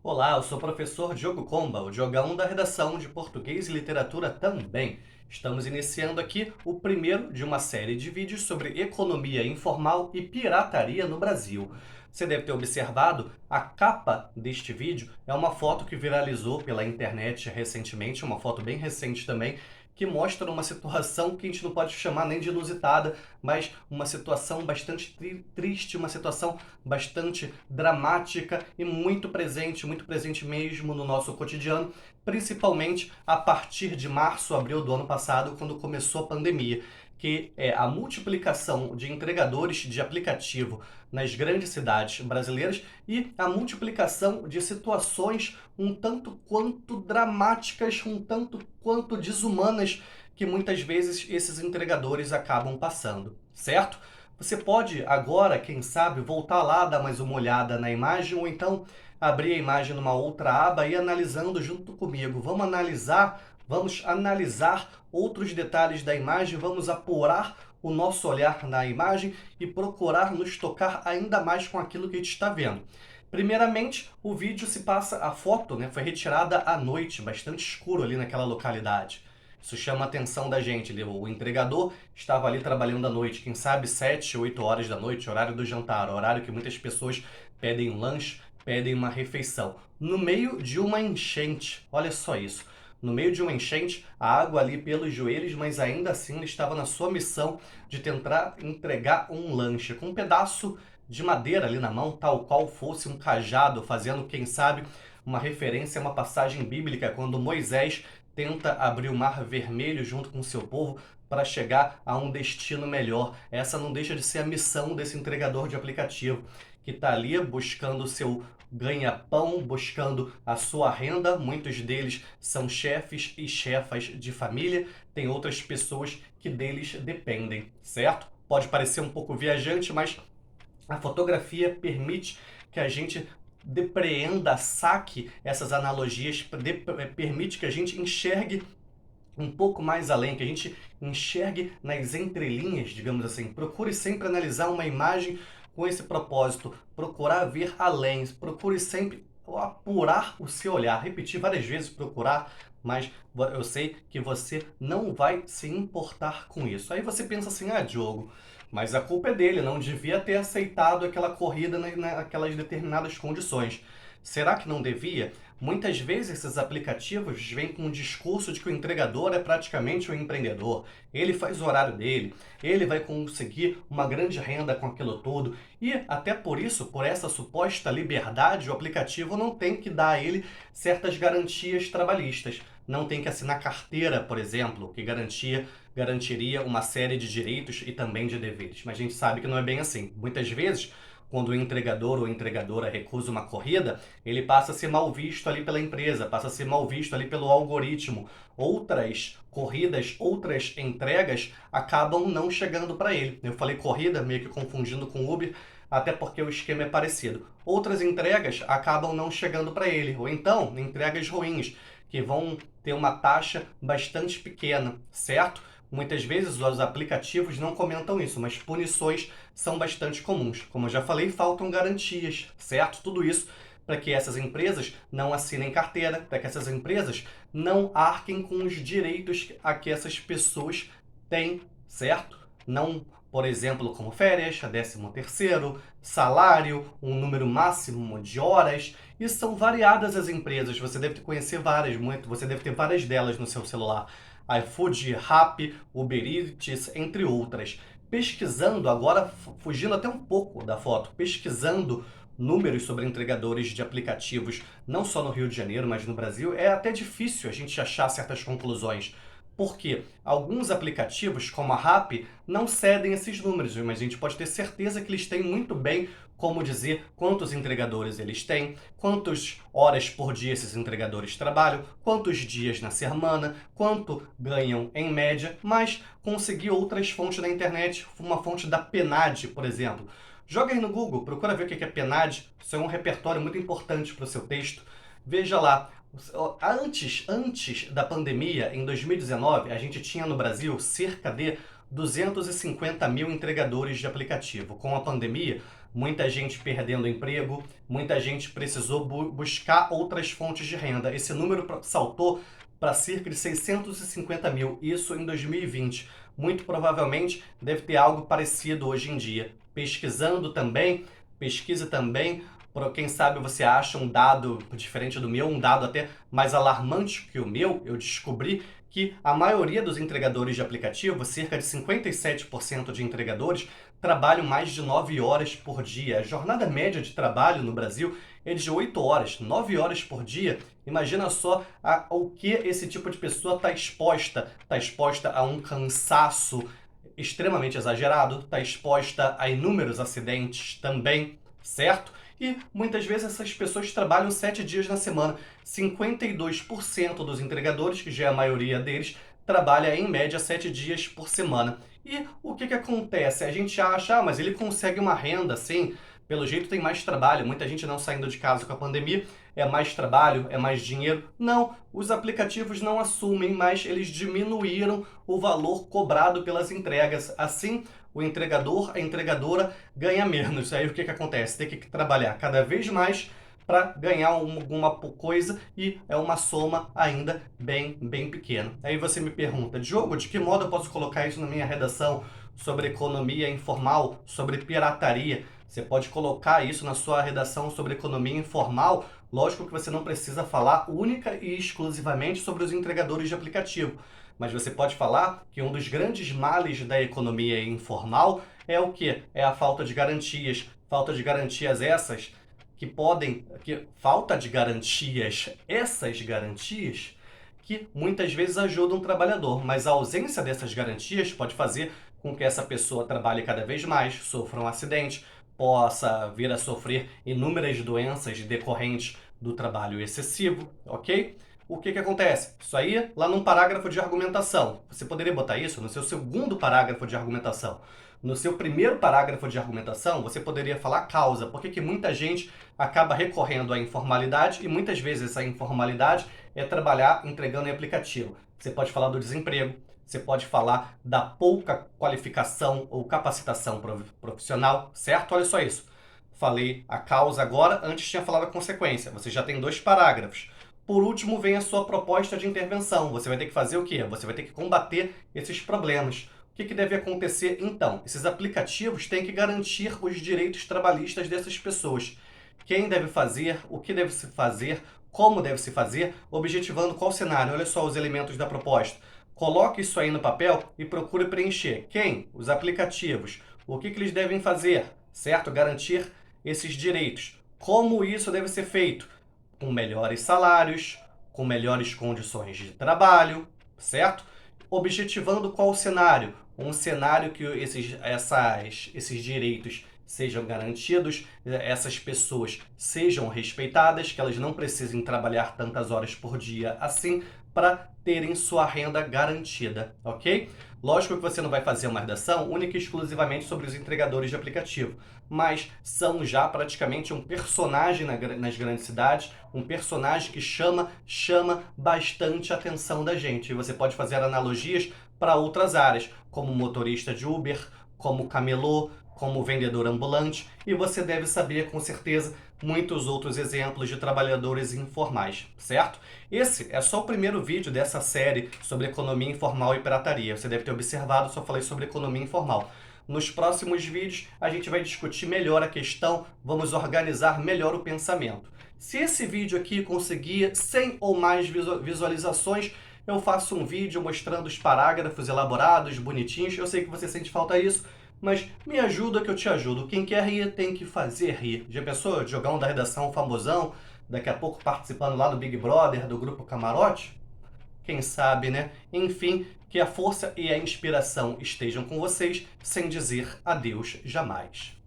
Olá, eu sou o professor Diogo Comba, o Diogão da redação de Português e Literatura também. Estamos iniciando aqui o primeiro de uma série de vídeos sobre economia informal e pirataria no Brasil. Você deve ter observado, a capa deste vídeo é uma foto que viralizou pela internet recentemente, uma foto bem recente também, que mostra uma situação que a gente não pode chamar nem de inusitada, mas uma situação bastante triste, uma situação bastante dramática e muito presente mesmo no nosso cotidiano, principalmente a partir de março, abril do ano passado, quando começou a pandemia, que é a multiplicação de entregadores de aplicativo nas grandes cidades brasileiras e a multiplicação de situações um tanto quanto dramáticas, um tanto quanto desumanas que muitas vezes esses entregadores acabam passando, certo? Você pode agora, quem sabe, voltar lá, dar mais uma olhada na imagem, ou então abrir a imagem numa outra aba e ir analisando junto comigo. Vamos analisar outros detalhes da imagem, vamos apurar o nosso olhar na imagem e procurar nos tocar ainda mais com aquilo que a gente está vendo. Primeiramente, o vídeo se passa, a foto, né, foi retirada à noite, bastante escuro ali naquela localidade. Isso chama a atenção da gente. O entregador estava ali trabalhando à noite, quem sabe 7, 8 horas da noite, horário do jantar, horário que muitas pessoas pedem um lanche, pedem uma refeição. No meio de uma enchente, olha só isso. No meio de uma enchente, a água ali pelos joelhos, mas ainda assim ele estava na sua missão de tentar entregar um lanche com um pedaço de madeira ali na mão, tal qual fosse um cajado, fazendo, quem sabe, uma referência a uma passagem bíblica, quando Moisés tenta abrir o Mar Vermelho junto com seu povo para chegar a um destino melhor. Essa não deixa de ser a missão desse entregador de aplicativo, que está ali buscando o seu ganha-pão, buscando a sua renda. Muitos deles são chefes e chefas de família, tem outras pessoas que deles dependem, certo? Pode parecer um pouco viajante, mas a fotografia permite que a gente depreenda, saque essas analogias, permite que a gente enxergue um pouco mais além, que a gente enxergue nas entrelinhas, digamos assim. Procure sempre analisar uma imagem com esse propósito, procurar ver além, procure sempre apurar o seu olhar, repetir várias vezes, procurar, mas eu sei que você não vai se importar com isso. Aí você pensa assim, ah, Diogo, mas a culpa é dele, não devia ter aceitado aquela corrida naquelas determinadas condições. Será que não devia? Muitas vezes esses aplicativos vêm com um discurso de que o entregador é praticamente um empreendedor. Ele faz o horário dele, ele vai conseguir uma grande renda com aquilo tudo. E até por isso, por essa suposta liberdade, o aplicativo não tem que dar a ele certas garantias trabalhistas. Não tem que assinar carteira, por exemplo, que garantiria uma série de direitos e também de deveres. Mas a gente sabe que não é bem assim. Muitas vezes, quando o entregador ou entregadora recusa uma corrida, ele passa a ser mal visto ali pela empresa, passa a ser mal visto ali pelo algoritmo. Outras corridas, outras entregas acabam não chegando para ele. Eu falei corrida, meio que confundindo com Uber, até porque o esquema é parecido. Outras entregas acabam não chegando para ele, ou então entregas ruins, que vão ter uma taxa bastante pequena, certo? Muitas vezes os aplicativos não comentam isso, mas punições são bastante comuns. Como eu já falei, faltam garantias, certo? Tudo isso para que essas empresas não assinem carteira, para que essas empresas não arquem com os direitos a que essas pessoas têm, certo? Não, por exemplo, como férias, 13º, salário, um número máximo de horas, e são variadas as empresas, você deve conhecer várias, você deve ter várias delas no seu celular. iFood, Rappi, Uber Eats, entre outras. Pesquisando agora, fugindo até um pouco da foto, pesquisando números sobre entregadores de aplicativos, não só no Rio de Janeiro, mas no Brasil, é até difícil a gente achar certas conclusões. Porque alguns aplicativos, como a Rappi, não cedem esses números, mas a gente pode ter certeza que eles têm muito bem como dizer quantos entregadores eles têm, quantas horas por dia esses entregadores trabalham, quantos dias na semana, quanto ganham em média, mas conseguir outras fontes na internet, uma fonte da PNAD, por exemplo. Joga aí no Google, procura ver o que é PNAD, isso é um repertório muito importante para o seu texto. Veja lá, antes da pandemia, em 2019, a gente tinha no Brasil cerca de 250 mil entregadores de aplicativo. Com a pandemia, muita gente perdendo emprego, muita gente precisou buscar outras fontes de renda. Esse número saltou para cerca de 650 mil, isso em 2020. Muito provavelmente deve ter algo parecido hoje em dia. Pesquise também, quem sabe você acha um dado diferente do meu, um dado até mais alarmante que o meu. Eu descobri que a maioria dos entregadores de aplicativo, cerca de 57% de entregadores, trabalham mais de 9 horas por dia. A jornada média de trabalho no Brasil é de 8 horas, 9 horas por dia. Imagina só ao que esse tipo de pessoa está exposta. Está exposta a um cansaço extremamente exagerado, está exposta a inúmeros acidentes também, certo? E muitas vezes essas pessoas trabalham 7 dias na semana. 52% dos entregadores, que já é a maioria deles, trabalha em média 7 dias por semana. E o que acontece? A gente acha, mas ele consegue uma renda, sim, pelo jeito tem mais trabalho, muita gente não saindo de casa com a pandemia, é mais trabalho, é mais dinheiro. Não, os aplicativos não assumem, mas eles diminuíram o valor cobrado pelas entregas. Assim, o entregador, a entregadora ganha menos. Aí o que acontece? Tem que trabalhar cada vez mais para ganhar alguma coisa e é uma soma ainda bem pequena. Aí você me pergunta, Diogo, de que modo eu posso colocar isso na minha redação sobre economia informal, sobre pirataria? Você pode colocar isso na sua redação sobre economia informal. Lógico que você não precisa falar única e exclusivamente sobre os entregadores de aplicativo, mas você pode falar que um dos grandes males da economia informal é o quê? É a falta de garantias. Falta de garantias essas falta de garantias, essas garantias que muitas vezes ajudam o trabalhador, mas a ausência dessas garantias pode fazer com que essa pessoa trabalhe cada vez mais, sofra um acidente, possa vir a sofrer inúmeras doenças decorrentes do trabalho excessivo, ok? O que acontece? Isso aí lá num parágrafo de argumentação. Você poderia botar isso no seu segundo parágrafo de argumentação. No seu primeiro parágrafo de argumentação, você poderia falar causa, porque que muita gente acaba recorrendo à informalidade e muitas vezes essa informalidade é trabalhar entregando em aplicativo. Você pode falar do desemprego, você pode falar da pouca qualificação ou capacitação profissional, certo? Olha só isso. Falei a causa agora, antes tinha falado a consequência. Você já tem 2 parágrafos. Por último, vem a sua proposta de intervenção. Você vai ter que fazer o quê? Você vai ter que combater esses problemas. O que deve acontecer então? Esses aplicativos têm que garantir os direitos trabalhistas dessas pessoas. Quem deve fazer, o que deve se fazer, como deve se fazer, objetivando qual cenário. Olha só os elementos da proposta. Coloque isso aí no papel e procure preencher. Quem? Os aplicativos. O que eles devem fazer, certo? Garantir esses direitos. Como isso deve ser feito? Com melhores salários, com melhores condições de trabalho, certo? Objetivando qual cenário? Um cenário que esses direitos sejam garantidos, essas pessoas sejam respeitadas, que elas não precisem trabalhar tantas horas por dia assim para terem sua renda garantida, ok? Lógico que você não vai fazer uma redação única e exclusivamente sobre os entregadores de aplicativo, mas são já praticamente um personagem nas grandes cidades, um personagem que chama bastante a atenção da gente. E você pode fazer analogias para outras áreas, como motorista de Uber, como camelô, como vendedor ambulante, e você deve saber com certeza muitos outros exemplos de trabalhadores informais, certo? Esse é só o primeiro vídeo dessa série sobre economia informal e pirataria. Você deve ter observado, só falei sobre economia informal. Nos próximos vídeos a gente vai discutir melhor a questão, vamos organizar melhor o pensamento. Se esse vídeo aqui conseguir 100 ou mais visualizações, eu faço um vídeo mostrando os parágrafos elaborados, bonitinhos. Eu sei que você sente falta disso, mas me ajuda que eu te ajudo. Quem quer rir tem que fazer rir. Já pensou jogar um da redação famosão, daqui a pouco participando lá do Big Brother, do Grupo Camarote? Quem sabe, né? Enfim, que a força e a inspiração estejam com vocês, sem dizer adeus jamais.